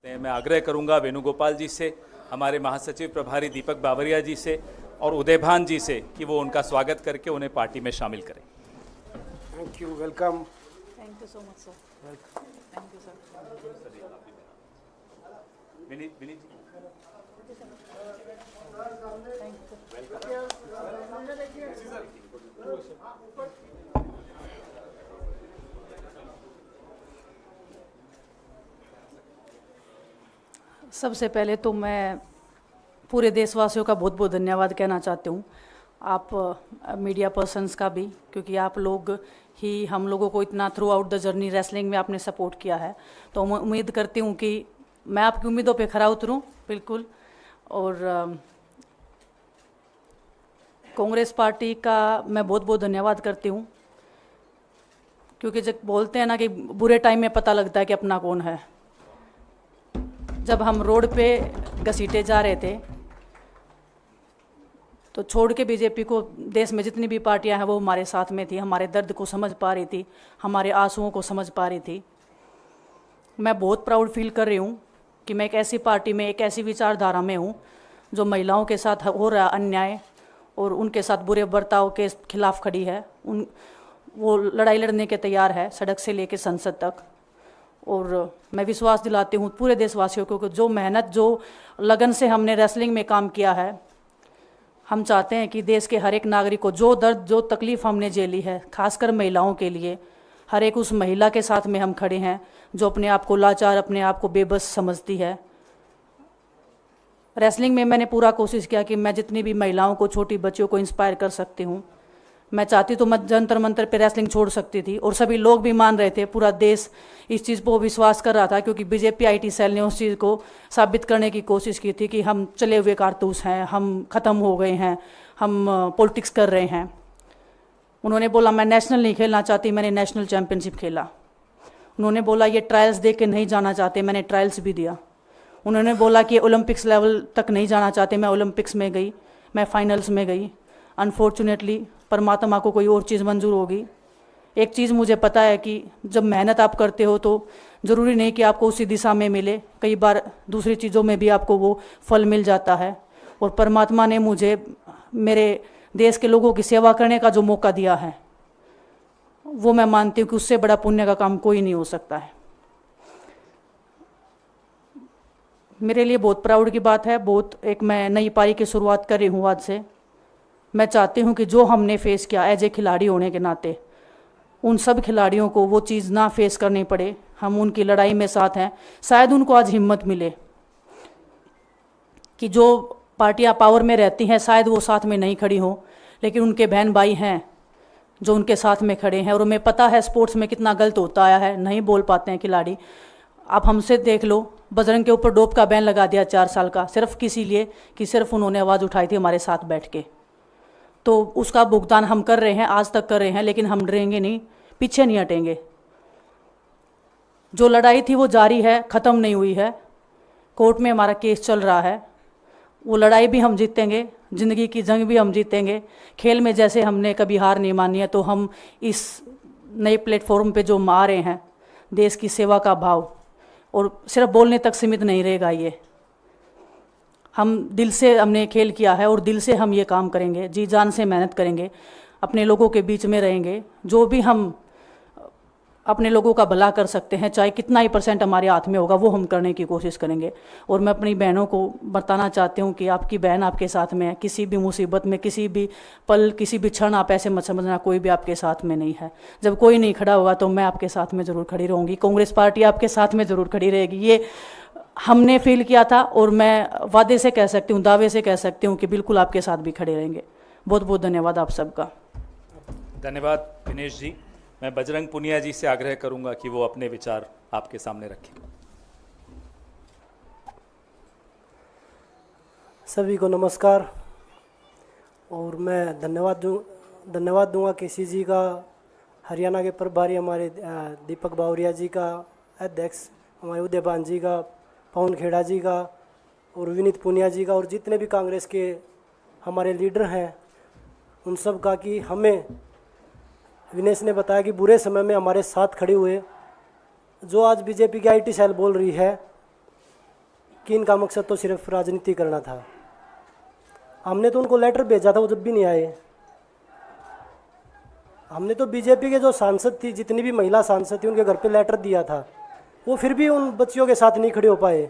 मैं आग्रह करूंगा वेणुगोपाल जी से, हमारे महासचिव प्रभारी दीपक बावरिया जी से और उदयभान जी से कि वो उनका स्वागत करके उन्हें पार्टी में शामिल करें। Thank you, welcome. Thank you so much sir. Thank you sir. Vineet ji. सबसे पहले तो मैं पूरे देशवासियों का बहुत बहुत धन्यवाद कहना चाहती हूँ, आप मीडिया पर्सन्स का भी, क्योंकि आप लोग ही हम लोगों को इतना through out the journey wrestling में आपने सपोर्ट किया है। तो मैं उम्मीद करती हूँ कि मैं आपकी उम्मीदों पे खरा उतरूँ बिल्कुल। और कांग्रेस पार्टी का मैं बहुत बहुत धन्यवाद करती हूँ, क्योंकि जब बोलते हैं ना कि बुरे टाइम में पता लगता है कि अपना कौन है। जब हम रोड पे घसीटे जा रहे थे तो छोड़ के बीजेपी को देश में जितनी भी पार्टियां हैं वो हमारे साथ में थी, हमारे दर्द को समझ पा रही थी, हमारे आंसुओं को समझ पा रही थी। मैं बहुत प्राउड फील कर रही हूँ कि मैं एक ऐसी पार्टी में, एक ऐसी विचारधारा में हूँ जो महिलाओं के साथ हो रहा अन्याय और उनके साथ बुरे बर्ताव के खिलाफ खड़ी है। वो लड़ाई लड़ने के तैयार है, सड़क से लेकर संसद तक। और मैं विश्वास दिलाती हूँ पूरे देशवासियों को कि जो मेहनत, जो लगन से हमने रेसलिंग में काम किया है, हम चाहते हैं कि देश के हर एक नागरिक को जो दर्द, जो तकलीफ़ हमने झेली है, खासकर महिलाओं के लिए, हर एक उस महिला के साथ में हम खड़े हैं जो अपने आप को लाचार, अपने आप को बेबस समझती है। रेसलिंग में मैंने पूरा कोशिश किया कि मैं जितनी भी महिलाओं को, छोटी बच्चियों को इंस्पायर कर सकती हूँ। मैं चाहती तो मैं जंतर मंतर पे रेसलिंग छोड़ सकती थी, और सभी लोग भी मान रहे थे, पूरा देश इस चीज़ पर विश्वास कर रहा था, क्योंकि बीजेपी आईटी सेल ने उस चीज़ को साबित करने की कोशिश की थी कि हम चले हुए कारतूस हैं, हम ख़त्म हो गए हैं, हम पॉलिटिक्स कर रहे हैं। उन्होंने बोला मैं नेशनल नहीं खेलना चाहती, मैंने नेशनल चैम्पियनशिप खेला। उन्होंने बोला ये ट्रायल्स दे के नहीं जाना चाहते, मैंने ट्रायल्स भी दिया। उन्होंने बोला कि ओलंपिक्स लेवल तक नहीं जाना चाहते, मैं ओलंपिक्स में गई, मैं फाइनल्स में गई। अनफॉर्चुनेटली परमात्मा को कोई और चीज़ मंजूर होगी। एक चीज़ मुझे पता है कि जब मेहनत आप करते हो तो ज़रूरी नहीं कि आपको उसी दिशा में मिले, कई बार दूसरी चीज़ों में भी आपको वो फल मिल जाता है। और परमात्मा ने मुझे मेरे देश के लोगों की सेवा करने का जो मौका दिया है, वो मैं मानती हूँ कि उससे बड़ा पुण्य का काम कोई नहीं हो सकता है। मेरे लिए बहुत प्राउड की बात है। बहुत एक मैं नई पारी की शुरुआत कर रही हूँ आज से। मैं चाहती हूँ कि जो हमने फेस किया एज ए खिलाड़ी होने के नाते, उन सब खिलाड़ियों को वो चीज़ ना फेस करनी पड़े। हम उनकी लड़ाई में साथ हैं। शायद उनको आज हिम्मत मिले कि जो पार्टियां पावर में रहती हैं शायद वो साथ में नहीं खड़ी हों, लेकिन उनके बहन भाई हैं जो उनके साथ में खड़े हैं। और हमें पता है स्पोर्ट्स में कितना गलत होता आया है, नहीं बोल पाते हैं खिलाड़ी। आप हमसे देख लो, बजरंग के ऊपर डोप का बैन लगा दिया 4 साल का, सिर्फ किसी लिए कि सिर्फ उन्होंने आवाज़ उठाई थी हमारे साथ बैठ के। तो उसका भुगतान हम कर रहे हैं, आज तक कर रहे हैं, लेकिन हम डरेंगे नहीं, पीछे नहीं हटेंगे। जो लड़ाई थी वो जारी है, ख़त्म नहीं हुई है। कोर्ट में हमारा केस चल रहा है, वो लड़ाई भी हम जीतेंगे, ज़िंदगी की जंग भी हम जीतेंगे। खेल में जैसे हमने कभी हार नहीं मानी है, तो हम इस नए प्लेटफॉर्म पे जो आ रहे हैं, देश की सेवा का भाव, और सिर्फ बोलने तक सीमित नहीं रहेगा। ये हम दिल से हमने खेल किया है और दिल से हम ये काम करेंगे, जी जान से मेहनत करेंगे, अपने लोगों के बीच में रहेंगे। जो भी हम अपने लोगों का भला कर सकते हैं, चाहे कितना ही % हमारे हाथ में होगा, वो हम करने की कोशिश करेंगे। और मैं अपनी बहनों को बताना चाहती हूँ कि आपकी बहन आपके साथ में है। किसी भी मुसीबत में, किसी भी पल, किसी भी क्षण आप ऐसे मत समझना कोई भी आपके साथ में नहीं है। जब कोई नहीं खड़ा होगा तो मैं आपके साथ में ज़रूर खड़ी रहूँगी, कांग्रेस पार्टी आपके साथ में ज़रूर खड़ी रहेगी। ये हमने फील किया था और मैं वादे से कह सकती हूँ, दावे से कह सकती हूँ कि बिल्कुल आपके साथ भी खड़े रहेंगे। बहुत बहुत धन्यवाद आप सबका। धन्यवाद दिनेश जी। मैं बजरंग पुनिया जी से आग्रह करूंगा कि वो अपने विचार आपके सामने रखें। सभी को नमस्कार। और मैं धन्यवाद दूंगा केसी जी का, हरियाणा के प्रभारी हमारे दीपक बावरिया जी का, अध्यक्ष हमारे उदयभान जी का, पवन खेड़ा जी का और विनीत पुनिया जी का, और जितने भी कांग्रेस के हमारे लीडर हैं उन सब का, कि हमें विनेश ने बताया कि बुरे समय में हमारे साथ खड़े हुए। जो आज बीजेपी की आईटी सेल बोल रही है कि इनका मकसद तो सिर्फ राजनीति करना था। हमने तो उनको लेटर भेजा था, वो जब भी नहीं आए। हमने तो बीजेपी के जो सांसद थी, जितनी भी महिला सांसद थी, उनके घर पे लेटर दिया था, वो फिर भी उन बच्चियों के साथ नहीं खड़े हो पाए।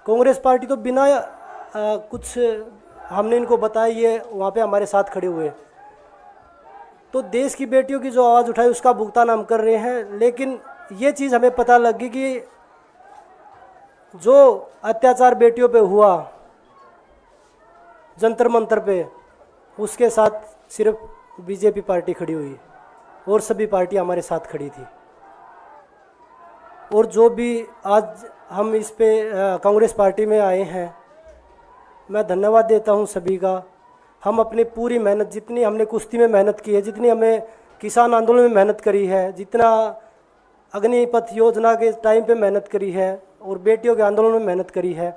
कांग्रेस पार्टी तो बिना कुछ हमने इनको बताया ये वहाँ पे हमारे साथ खड़े हुए। तो देश की बेटियों की जो आवाज़ उठाई उसका भुगतान हम कर रहे हैं। लेकिन ये चीज़ हमें पता लगी कि जो अत्याचार बेटियों पे हुआ जंतर मंतर पे, उसके साथ सिर्फ बीजेपी पार्टी खड़ी हुई और सभी पार्टी हमारे साथ खड़ी थी। और जो भी आज हम इस पे कांग्रेस पार्टी में आए हैं, मैं धन्यवाद देता हूं सभी का। हम अपनी पूरी मेहनत, जितनी हमने कुश्ती में मेहनत की है, जितनी हमें किसान आंदोलन में मेहनत करी है, जितना अग्निपथ योजना के टाइम पे मेहनत करी है और बेटियों के आंदोलन में मेहनत करी है,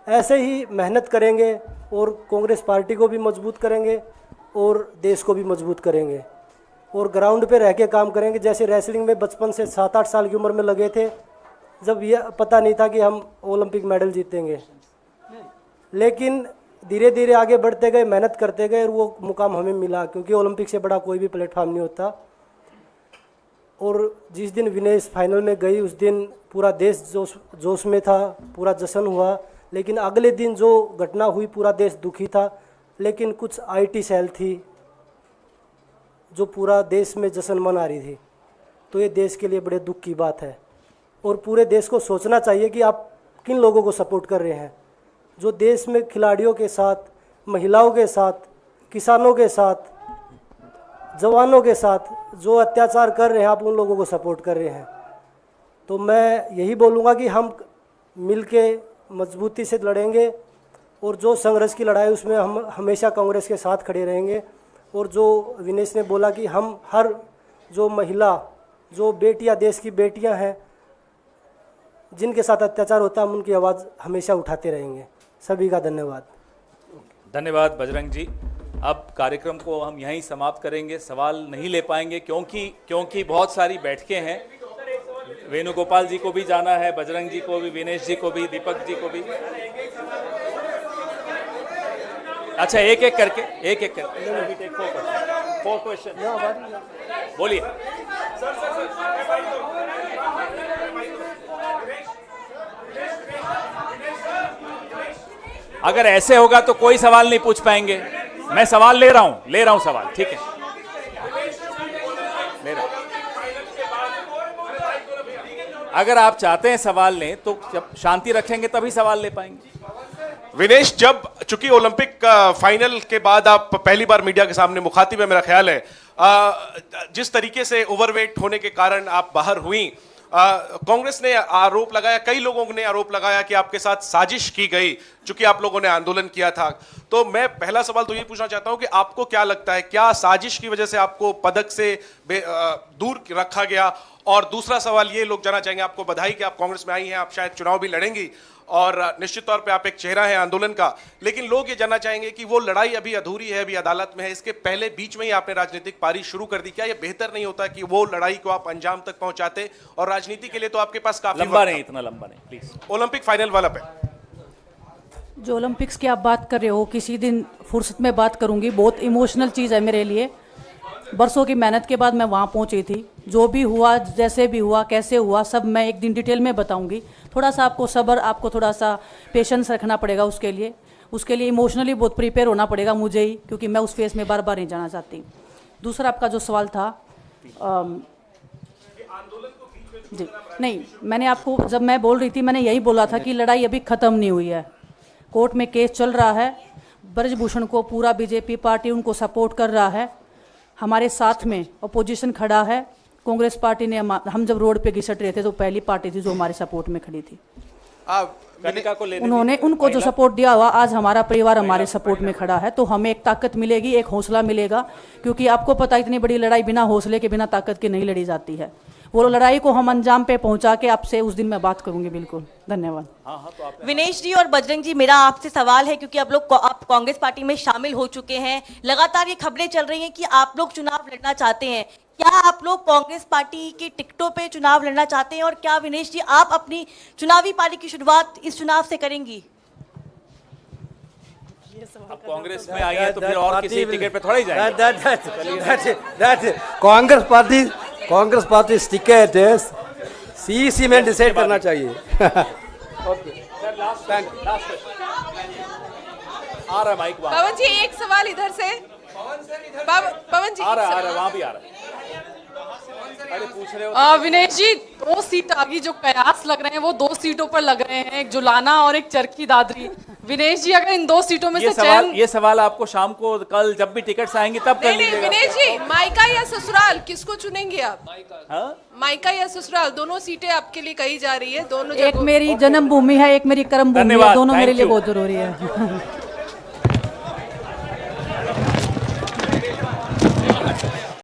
ऐसे ही मेहनत करेंगे और कांग्रेस पार्टी को भी मजबूत करेंगे और देश को भी मजबूत करेंगे और ग्राउंड पे रह के काम करेंगे। जैसे रेसलिंग में बचपन से 7-8 साल की उम्र में लगे थे, जब यह पता नहीं था कि हम ओलंपिक मेडल जीतेंगे, लेकिन धीरे धीरे आगे बढ़ते गए, मेहनत करते गए और वो मुकाम हमें मिला, क्योंकि ओलंपिक से बड़ा कोई भी प्लेटफॉर्म नहीं होता। और जिस दिन विनेश फाइनल में गई, उस दिन पूरा देश जोश में था, पूरा जश्न हुआ। लेकिन अगले दिन जो घटना हुई, पूरा देश दुखी था। लेकिन कुछ आईटी सेल थी जो पूरा देश में जश्न मना रही थी। तो ये देश के लिए बड़े दुख की बात है और पूरे देश को सोचना चाहिए कि आप किन लोगों को सपोर्ट कर रहे हैं। जो देश में खिलाड़ियों के साथ, महिलाओं के साथ, किसानों के साथ, जवानों के साथ जो अत्याचार कर रहे हैं, आप उन लोगों को सपोर्ट कर रहे हैं। तो मैं यही बोलूँगा कि हम मिलके मजबूती से लड़ेंगे और जो संघर्ष की लड़ाई उसमें हम हमेशा कांग्रेस के साथ खड़े रहेंगे। और जो विनेश ने बोला कि हम हर जो महिला, जो बेटियां, देश की बेटियां हैं जिनके साथ अत्याचार होता है, हम उनकी आवाज़ हमेशा उठाते रहेंगे। सभी का धन्यवाद। धन्यवाद बजरंग जी। अब कार्यक्रम को हम यहीं समाप्त करेंगे, सवाल नहीं ले पाएंगे क्योंकि बहुत सारी बैठकें हैं। वेणुगोपाल जी को भी जाना है, बजरंग जी को भी, विनेश जी को भी, दीपक जी को भी। अच्छा, एक एक करके फोर क्वेश्चन बोलिए। अगर ऐसे होगा तो कोई सवाल नहीं पूछ पाएंगे। मैं सवाल ले रहा हूं सवाल, ठीक है, ले रहा हूं। अगर आप चाहते हैं सवाल लें तो जब शांति रखेंगे तभी सवाल ले पाएंगे। विनेश, जब चूंकि ओलंपिक फाइनल के बाद आप पहली बार मीडिया के सामने मुखातिब है, मेरा ख्याल है, जिस तरीके से ओवरवेट होने के कारण आप बाहर हुई, कांग्रेस ने आरोप लगाया, कई लोगों ने आरोप लगाया कि आपके साथ साजिश की गई, चूंकि आप लोगों ने आंदोलन किया था। तो मैं पहला सवाल तो ये पूछना चाहता हूं कि आपको क्या लगता है, क्या साजिश की वजह से आपको पदक से दूर रखा गया? और दूसरा सवाल ये लोग जानना चाहेंगे, आपको बधाई कि आप कांग्रेस में आई हैं, आप शायद चुनाव भी लड़ेंगी और निश्चित तौर पे आप एक चेहरा है आंदोलन का, लेकिन लोग ये जानना चाहेंगे कि वो लड़ाई अभी अधूरी है, अभी अदालत में है, इसके पहले बीच में ही आपने राजनीतिक पारी शुरू कर दी। क्या ये बेहतर नहीं होता कि वो लड़ाई को आप अंजाम तक पहुंचाते? और राजनीति के लिए तो आपके पास काफी लंबा नहीं, इतना लंबा नहीं प्लीज। ओलंपिक फाइनल वाला पे जो ओलंपिक्स की आप बात कर रहे हो, किसी दिन फुर्सत में बात करूंगी। बहुत इमोशनल चीज़ है मेरे लिए। बरसों की मेहनत के बाद मैं वहाँ पहुँची थी। जो भी हुआ, जैसे भी हुआ, कैसे हुआ, सब मैं एक दिन डिटेल में बताऊंगी। थोड़ा सा आपको सब्र, आपको थोड़ा सा पेशेंस रखना पड़ेगा उसके लिए इमोशनली बहुत प्रिपेयर होना पड़ेगा मुझे ही, क्योंकि मैं उस फेस में बार बार नहीं जाना चाहती। दूसरा आपका जो सवाल था, जी नहीं, मैंने आपको, जब मैं बोल रही थी, मैंने यही बोला था कि लड़ाई अभी ख़त्म नहीं हुई है, कोर्ट में केस चल रहा है। ब्रजभूषण को पूरा बीजेपी पार्टी उनको सपोर्ट कर रहा है। हमारे साथ में अपोजिशन खड़ा है। कांग्रेस पार्टी ने, हम जब रोड पे घिसट रहे थे तो पहली पार्टी थी जो हमारे सपोर्ट में खड़ी थी। उन्होंने, उनको जो सपोर्ट दिया हुआ, आज हमारा परिवार हमारे सपोर्ट में खड़ा है। तो हमें एक ताकत मिलेगी, एक हौसला मिलेगा, क्योंकि आपको पता है इतनी बड़ी लड़ाई बिना हौसले के, बिना ताकत के नहीं लड़ी जाती है। वो लड़ाई को हम अंजाम पे पहुंचा के आपसे उस दिन मैं बात करूंगी। बिल्कुल, धन्यवाद। तो विनेश जी और बजरंग जी, मेरा आपसे सवाल है, क्योंकि आप कांग्रेस पार्टी में शामिल हो चुके हैं, लगातार ये खबरें चल रही हैं कि आप लोग चुनाव लड़ना चाहते हैं। क्या आप लोग कांग्रेस पार्टी की टिकटों पे चुनाव लड़ना चाहते हैं और क्या विनेश जी आप अपनी चुनावी पारी की शुरुआत इस चुनाव से करेंगी? अब कांग्रेस में आई है तो फिर और किसी टिकट पे थोड़ा ही जाएंगे। कांग्रेस पार्टी टिकट सीसी में डिसाइड करना चाहिए। आ रहा है माइक वहाँ, पवन जी एक सवाल इधर से। पवन जी आ रहा है वहाँ भी आ रहा है। अरे पूछ रहे हो विनेश जी 2 सीट आगे जो कयास लग रहे हैं वो 2 सीटों पर लग रहे हैं, एक जुलाना और एक चरखी दादरी। विनेश जी अगर इन 2 सीटों में से चयन, ये सवाल आपको शाम को कल जब भी टिकट्स आएंगे तब कर नहीं लीजिएगा। विनेश जी मायका या ससुराल किसको चुनेंगे आप? हाँ? मायका या ससुराल दोनों सीटें आपके लिए कही जा रही है, दोनों एक मेरी जन्मभूमि है, एक मेरी कर्म भूमि है, धन्यवाद, दोनों मेरे thank लिए you। बहुत जरूरी है।